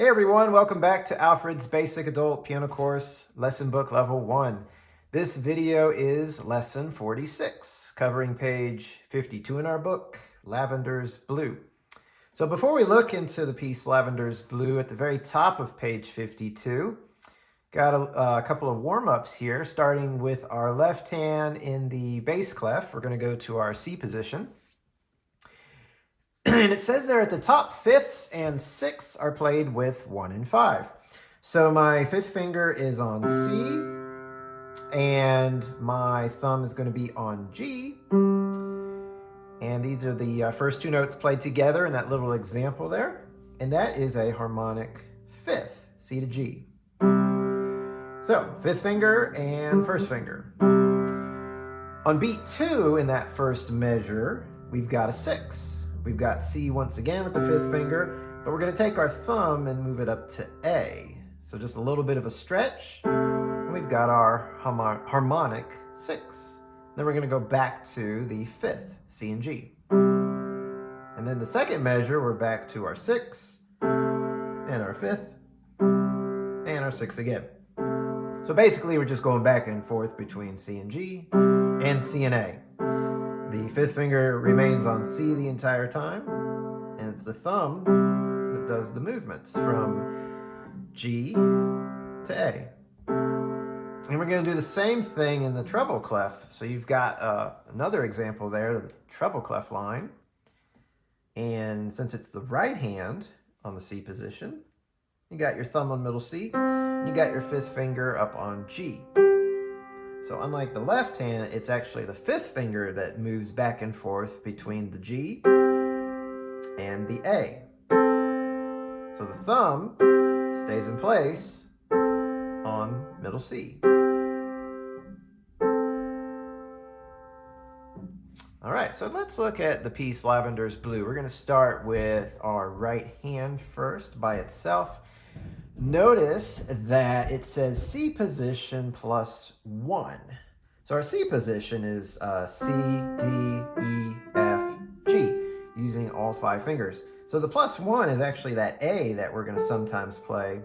Hey everyone, welcome back to Alfred's Basic Adult Piano Course, Lesson Book Level 1. This video is Lesson 46, covering page 52 in our book, Lavender's Blue. So before we look into the piece Lavender's Blue, at the very top of page 52, got a couple of warm-ups here, starting with our left hand in the bass clef. We're going to go to our C position. And it says there at the top, fifths and sixths are played with 1 and 5. So my fifth finger is on C, and my thumb is going to be on G. And these are the first two notes played together in that little example there. And that is a harmonic fifth, C to G. So fifth finger and first finger. On beat 2 in that first measure, we've got a 6. We've got C once again with the fifth finger, but we're going to take our thumb and move it up to A. So just a little bit of a stretch, and we've got our harmonic 6. Then we're going to go back to the fifth, C and G. And then the second measure, we're back to our 6, and our fifth, and our 6 again. So basically, we're just going back and forth between C and G, and C and A. The fifth finger remains on C the entire time, and it's the thumb that does the movements from G to A. And we're going to do the same thing in the treble clef. So you've got another example there, the treble clef line. And since it's the right hand on the C position, you got your thumb on middle C, and you got your fifth finger up on G. So unlike the left hand, it's actually the fifth finger that moves back and forth between the G and the A. So the thumb stays in place on middle C. All right, so let's look at the piece Lavender's Blue. We're going to start with our right hand first by itself. Notice that it says C position plus 1. So our C position is C, D, E, F, G, using all 5 fingers. So the plus 1 is actually that A that we're going to sometimes play,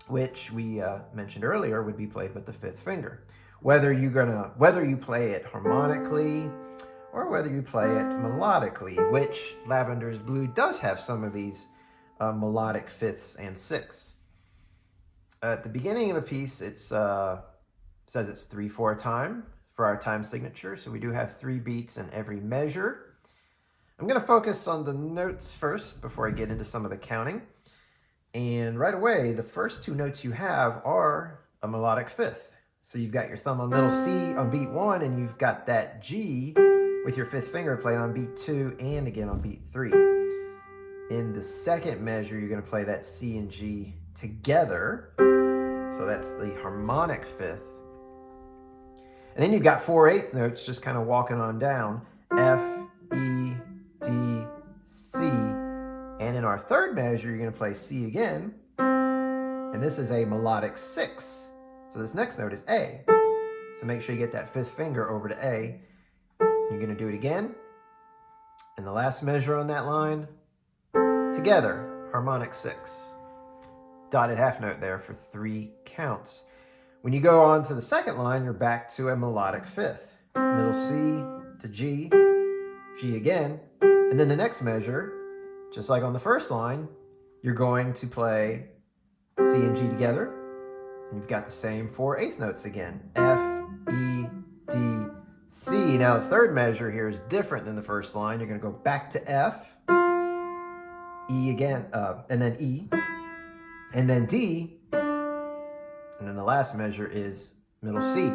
which we mentioned earlier would be played with the fifth finger. Whether you play it harmonically or whether you play it melodically, which Lavender's Blue does have some of these melodic fifths and sixths. At the beginning of the piece, it says it's 3/4 time for our time signature, so we do have 3 beats in every measure. I'm going to focus on the notes first before I get into some of the counting. And right away, the first 2 notes you have are a melodic fifth. So you've got your thumb on middle C on beat 1, and you've got that G with your fifth finger played on beat 2 and again on beat 3. In the second measure, you're going to play that C and G together. So that's the harmonic fifth. And then you've got 4/8 notes just kind of walking on down. F, E, D, C. And in our third measure, you're going to play C again. And this is a melodic 6. So this next note is A. So make sure you get that fifth finger over to A. You're going to do it again. And the last measure on that line, together, harmonic 6. Dotted half note there for 3 counts. When you go on to the second line, you're back to a melodic fifth. Middle C to G, G again, and then the next measure, just like on the first line, you're going to play C and G together, and you've got the same 4/8 notes again. F, E, D, C. Now the third measure here is different than the first line. You're going to go back to F, E again, and then E, and then D, and then the last measure is middle C.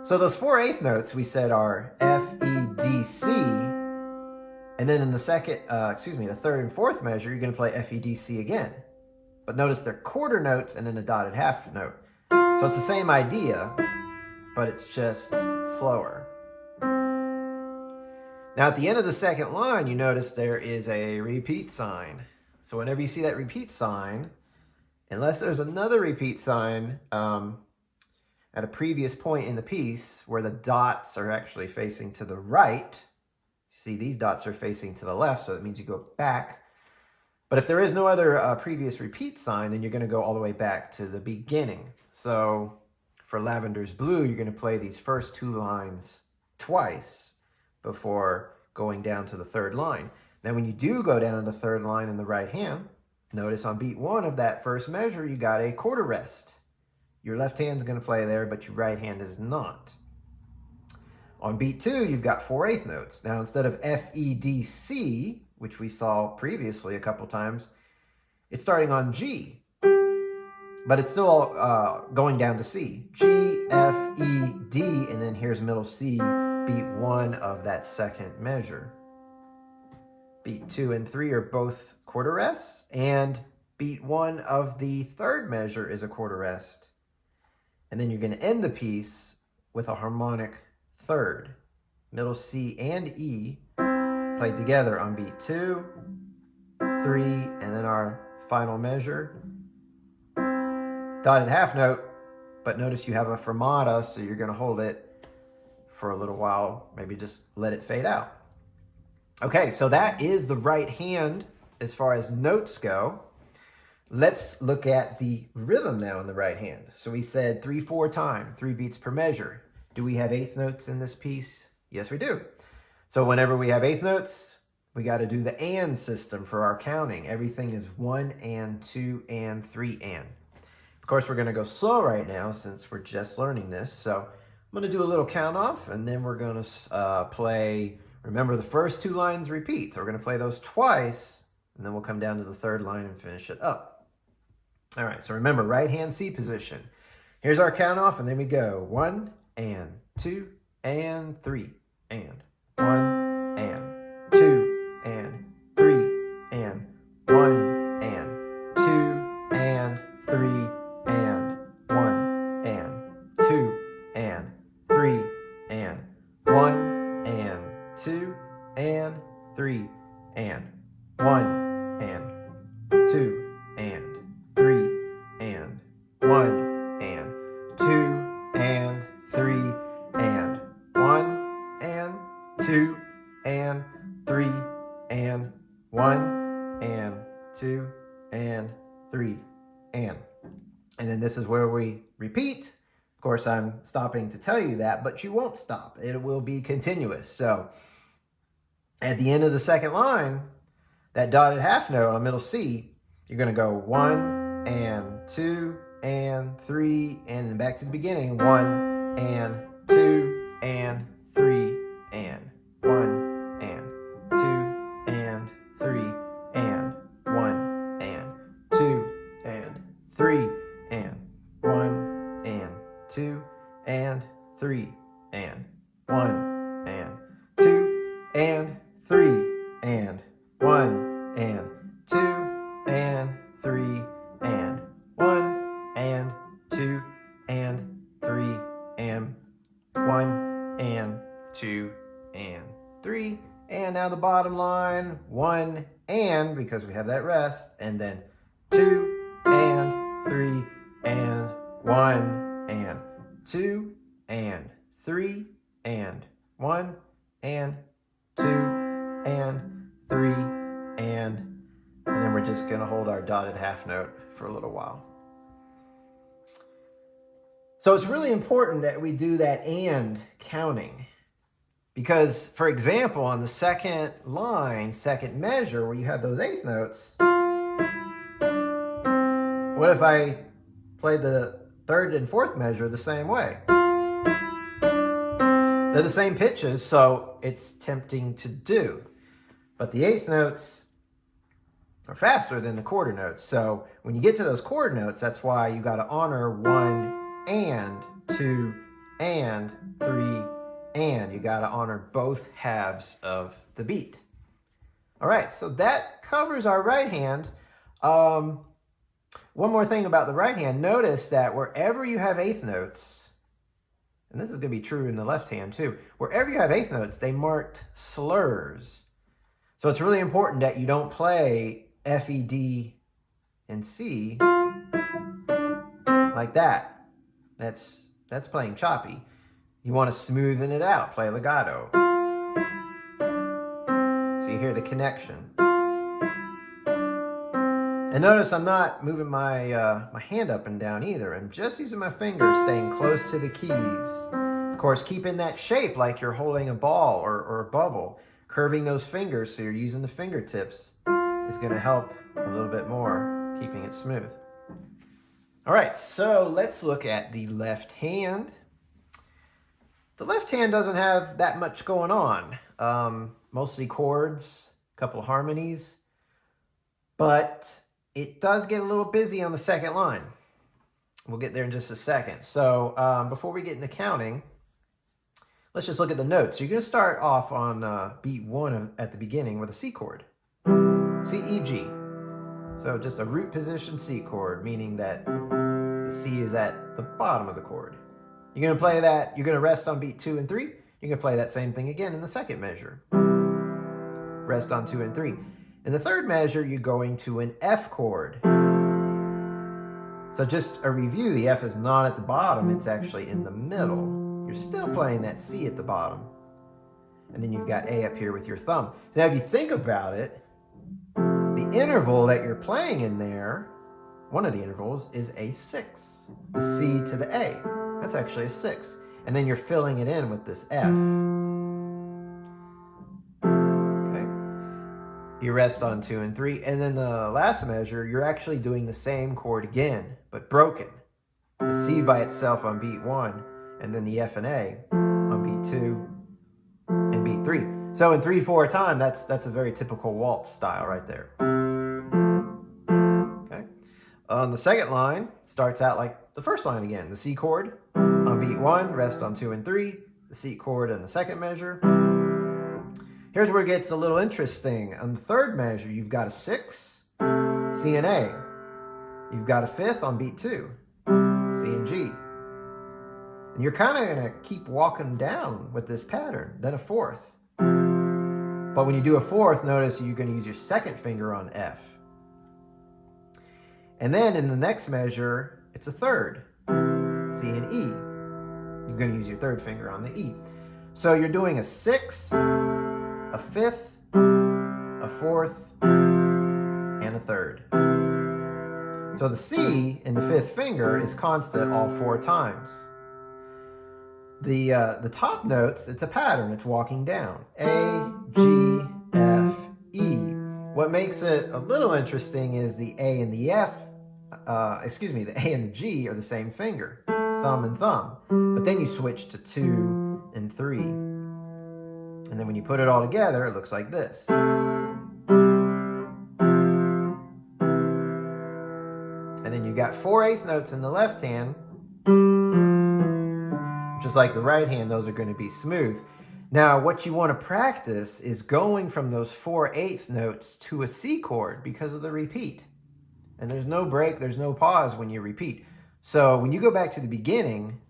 So those 4/8 notes we said are F, E, D, C, and then in the the third and fourth measure, you're going to play F, E, D, C again. But notice they're quarter notes and then a dotted half note. So it's the same idea, but it's just slower. Now at the end of the second line, you notice there is a repeat sign. So whenever you see that repeat sign, unless there's another repeat sign at a previous point in the piece where the dots are actually facing to the right, see these dots are facing to the left, so that means you go back But if there is no other previous repeat sign, then you're going to go all the way back to the beginning. So for Lavender's Blue, you're going to play these first two lines twice before going down to the third line. Then when you do go down to the third line in the right hand, notice on beat 1 of that first measure, you got a quarter rest. Your left hand's going to play there, but your right hand is not. On beat 2, you've got 4/8 notes. Now, instead of F, E, D, C, which we saw previously a couple times, it's starting on G. But it's still going down to C. G, F, E, D, and then here's middle C, beat 1 of that second measure. Beat 2 and 3 are both quarter rests, and beat 1 of the third measure is a quarter rest. And then you're going to end the piece with a harmonic third. Middle C and E played together on beat 2, 3, and then our final measure. Dotted half note, but notice you have a fermata, so you're going to hold it for a little while, maybe just let it fade out. Okay, so that is the right hand as far as notes go. Let's look at the rhythm now in the right hand. So we said 3/4 time, 3 beats per measure. Do we have 8th notes in this piece? Yes, we do. So whenever we have 8th notes, we got to do the and system for our counting. Everything is 1 and 2 and 3 and. Of course, we're going to go slow right now since we're just learning this. So I'm going to do a little count off, and then we're going to play, remember the first 2 lines repeat. So we're going to play those twice, and then we'll come down to the third line and finish it up. All right, so remember, right hand C position. Here's our count off, and then we go 1 and 2 and 3 and 1 and 2 and 3 and 1 and 2 and 3 and 1 and 2 and 3 and 1 and 2 and 3 and 1 and 2 and 3 and 1 and 2 and 3 and 1 and 2 and 3 and 1 and 2 and 3 and then this is where we repeat. Of course, I'm stopping to tell you that, but you won't stop. It will be continuous. So at the end of the second line, that dotted half note on middle C, you're going to go 1 and 2 and 3 and then back to the beginning, 1 and 2 and 3 and 1 and 2 and 3 and 1 and 2 and 3 and 1 and 2 and 3 and 1 and 2 and 3 and 1 and 2 and 3 and 1 and 2 and 3 and 1 and 2 and 3. And now the bottom line, 1 and, because we have that rest, and then 2 and 3 and 1 and 2 and 3 and 1 and 2 and 3 and then we're just going to hold our dotted half note for a little while. So it's really important that we do that and counting, because, for example, on the second line, second measure, where you have those 8th notes, what if I played the 3rd and 4th measure the same way? They're the same pitches, so it's tempting to do. But the 8th notes are faster than the quarter notes. So when you get to those quarter notes, that's why you got to honor 1 and 2 and 3 and. You got to honor both halves of the beat. All right, so that covers our right hand. One more thing about the right hand. Notice that wherever you have 8th notes, and this is going to be true in the left hand too, wherever you have 8th notes, they marked slurs. So it's really important that you don't play F, E, D, and C like that. That's playing choppy. You want to smoothen it out, play legato. So you hear the connection. And notice I'm not moving my hand up and down either. I'm just using my fingers, staying close to the keys. Of course, keeping that shape like you're holding a ball or a bubble. Curving those fingers so you're using the fingertips is going to help a little bit more, keeping it smooth. All right, so let's look at the left hand. The left hand doesn't have that much going on. Mostly chords, a couple of harmonies, but it does get a little busy on the second line. We'll get there in just a second. So before we get into counting, let's just look at the notes. So you're going to start off on beat 1 at the beginning with a C chord. C, E, G. So just a root position C chord, meaning that the C is at the bottom of the chord. You're going to play that, you're going to rest on beat 2 and 3. You're going to play that same thing again in the second measure. Rest on 2 and 3. In the third measure, you're going to an F chord. So just a review, the F is not at the bottom, it's actually in the middle. You're still playing that C at the bottom. And then you've got A up here with your thumb. So now if you think about it, the interval that you're playing in there, one of the intervals, is a 6. The C to the A. That's actually a 6. And then you're filling it in with this F. Okay. You rest on 2 and 3. And then the last measure, you're actually doing the same chord again, but broken. The C by itself on beat 1, and then the F and A on beat 2 and beat 3. So in 3/4 time, that's a very typical waltz style right there. Okay. On the second line, it starts out like the first line again. The C chord on beat 1, rest on 2 and 3. The C chord in the second measure. Here's where it gets a little interesting. On the third measure, you've got a 6, C and A. You've got a 5th on beat 2, C and G. And you're kind of going to keep walking down with this pattern, then a 4th. But when you do a 4th, notice you're going to use your second finger on F. And then in the next measure, it's a 3rd, C and E. You're going to use your 3rd finger on the E. So you're doing a 6, a 5th, a 4th, and a 3rd. So the C in the 5th finger is constant all 4 times. The top notes, it's a pattern. It's walking down. A, G, F, E. What makes it a little interesting is the A and the F, the A and the G are the same finger, thumb and thumb. But then you switch to 2 and 3. And then when you put it all together, it looks like this. And then you got 4/8 notes in the left hand. Just like the right hand, those are going to be smooth. Now, what you want to practice is going from those 4/8 notes to a C chord because of the repeat. And there's no break, there's no pause when you repeat. So when you go back to the beginning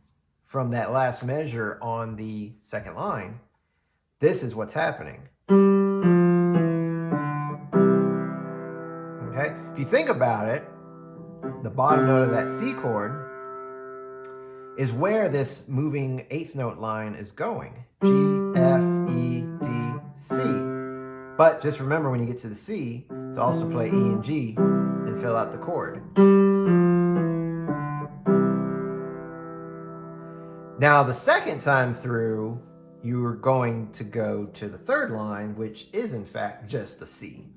from that last measure on the second line, this is what's happening. Okay? If you think about it, the bottom note of that C chord is where this moving 8th note line is going. G, F, E, D, C. But just remember when you get to the C, to also play E and G and fill out the chord. Now the second time through, you are going to go to the 3rd line, which is in fact just the C.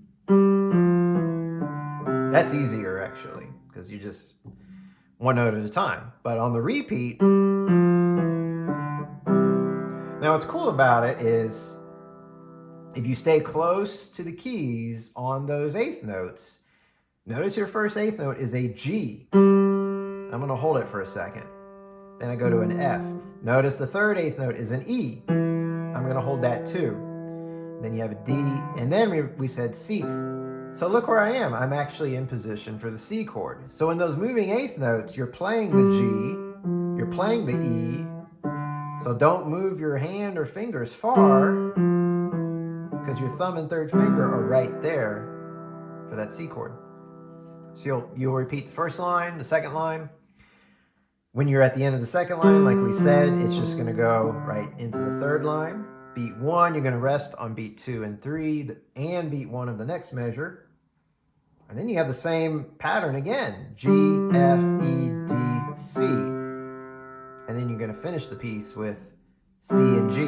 That's easier actually, because you just one note at a time. But on the repeat, now what's cool about it is if you stay close to the keys on those 8th notes, notice your first 8th note is a G. I'm going to hold it for a second. Then I go to an F. Notice the 3rd 8th note is an E. I'm going to hold that too. Then you have a D, and then we said C. So look where I am. I'm actually in position for the C chord. So in those moving 8th notes, you're playing the G, you're playing the E. So don't move your hand or fingers far, because your thumb and 3rd finger are right there for that C chord. So you'll repeat the first line, the second line. When you're at the end of the second line, like we said, it's just going to go right into the 3rd line. Beat 1, you're going to rest on beat 2 and 3 and beat 1 of the next measure. And then you have the same pattern again, G, F, E, D, C. And then you're going to finish the piece with C and G,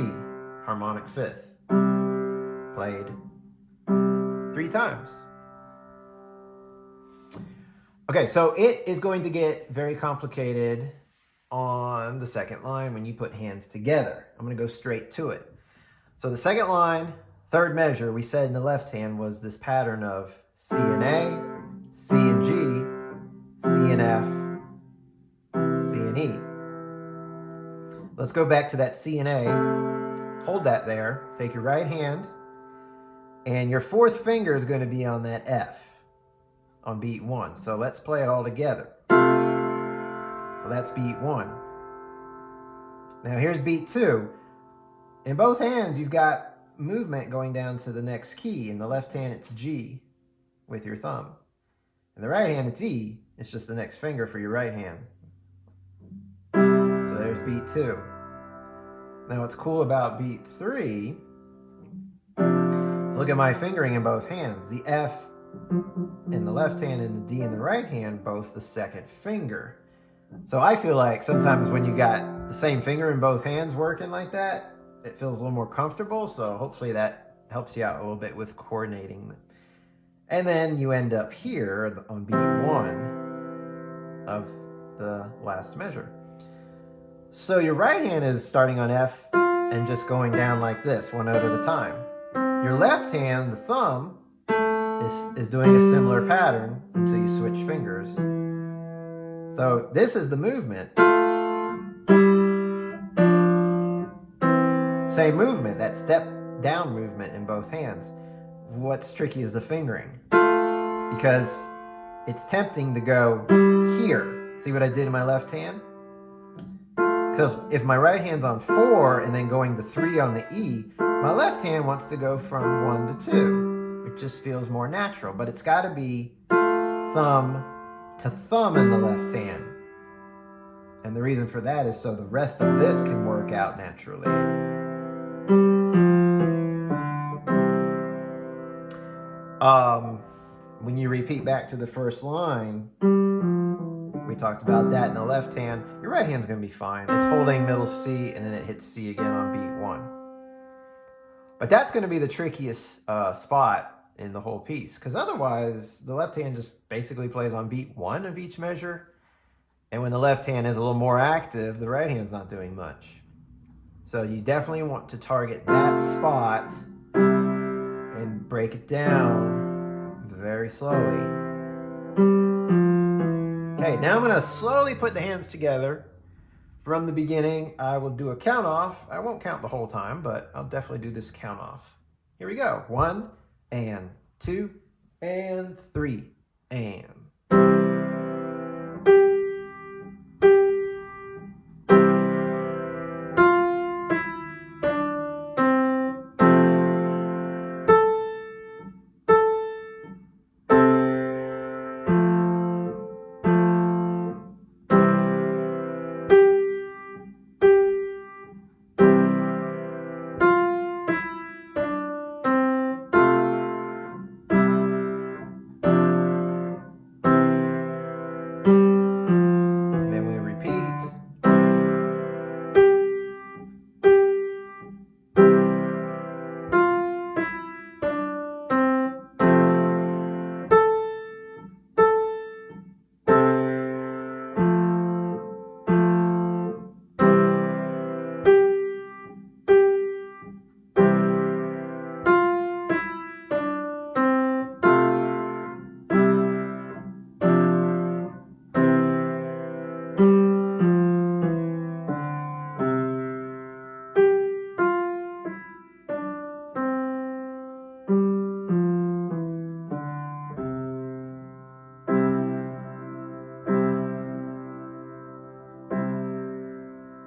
harmonic fifth, played 3 times. Okay, so it is going to get very complicated on the second line when you put hands together. I'm going to go straight to it. So the second line, third measure, we said in the left hand was this pattern of C and A, C and G, C and F, C and E. Let's go back to that C and A. Hold that there. Take your right hand, and your fourth finger is going to be on that F on beat 1. So let's play it all together. So that's beat 1. Now here's beat 2. In both hands, you've got movement going down to the next key. In the left hand, it's G with your thumb. In the right hand, it's E. It's just the next finger for your right hand. So there's beat 2. Now what's cool about beat 3 is look at my fingering in both hands. The F in the left hand and the D in the right hand, both the second finger. So I feel like sometimes when you got the same finger in both hands working like that, it feels a little more comfortable. So hopefully that helps you out a little bit with coordinating. And then you end up here on beat 1 of the last measure. So your right hand is starting on F and just going down like this, one note at a time. Your left hand, the thumb, is doing a similar pattern until you switch fingers. So this is the movement. Same movement, that step down movement in both hands. What's tricky is the fingering, because it's tempting to go here. See what I did in my left hand? Because if my right hand's on 4 and then going to 3 on the E, my left hand wants to go from 1 to 2. It just feels more natural, but it's got to be thumb to thumb in the left hand. And the reason for that is so the rest of this can work out naturally. When you repeat back to the first line, we talked about that in the left hand. Your right hand's going to be fine. It's holding middle C, and then it hits C again on beat 1. But that's going to be the trickiest spot in the whole piece, because otherwise the left hand just basically plays on beat 1 of each measure. And when the left hand is a little more active, the right hand's not doing much. So you definitely want to target that spot and break it down very slowly. Okay, now I'm going to slowly put the hands together from the beginning. I will do a count off. I won't count the whole time, but I'll definitely do this count off. Here we go. 1 and 2 and 3 and.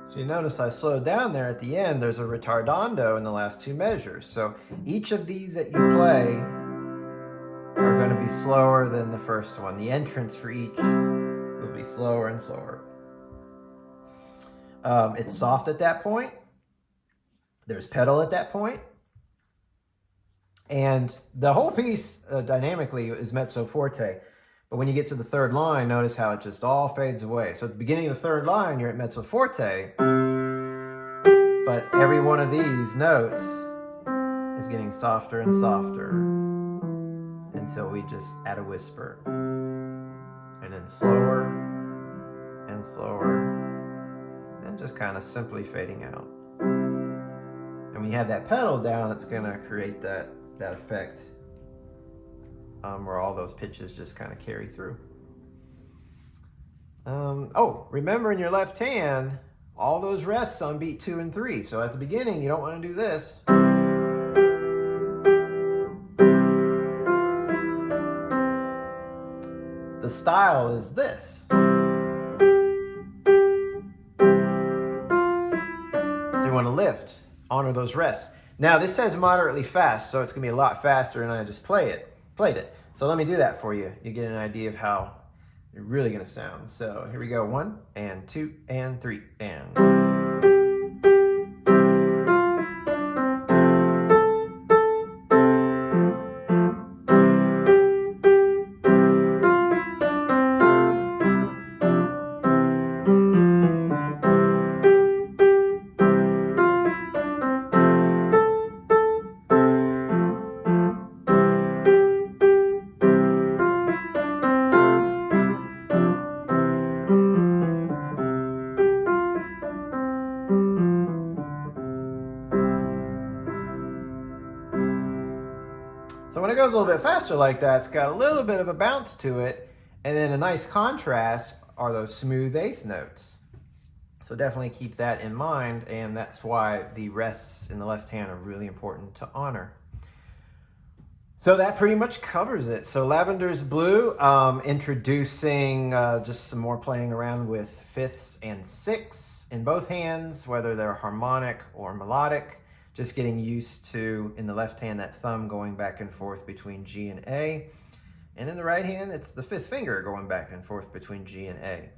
So you notice I slowed down there at the end. There's a retardando in the last 2 measures. So each of these that you play are going to be slower than the first one. The entrance for each will be slower and slower. It's soft at that point. There's pedal at that point. And the whole piece dynamically is mezzo forte. But when you get to the third line, notice how it just all fades away. So at the beginning of the third line, you're at mezzo forte. But every one of these notes is getting softer and softer until we just add a whisper. And then slower and slower, and just kind of simply fading out. And when you have that pedal down, it's going to create that effect where all those pitches just kind of carry through. Oh, remember in your left hand, all those rests on beat 2 and 3. So at the beginning, you don't want to do this. The style is this. So you want to lift, honor those rests. Now this says moderately fast, so it's going to be a lot faster than I just played it. So let me do that for you. You get an idea of how you're really going to sound. So here we go. 1 and 2 and 3 and. So when it goes a little bit faster like that, it's got a little bit of a bounce to it. And then a nice contrast are those smooth eighth notes. So definitely keep that in mind. And that's why the rests in the left hand are really important to honor. So that pretty much covers it. So Lavender's Blue, introducing just some more playing around with fifths and sixths in both hands, whether they're harmonic or melodic. Just getting used to, in the left hand, that thumb going back and forth between G and A. And in the right hand, it's the fifth finger going back and forth between G and A.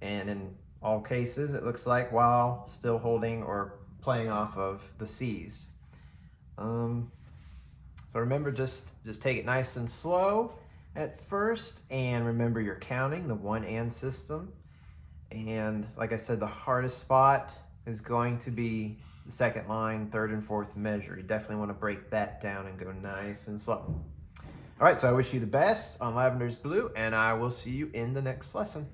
And in all cases, it looks like while still holding or playing off of the C's. So remember, just take it nice and slow at first, and remember you're counting the 1 and system. And like I said, the hardest spot is going to be the second line, third and fourth measure. You definitely want to break that down and go nice and slow. All right, so I wish you the best on Lavender's Blue, and I will see you in the next lesson.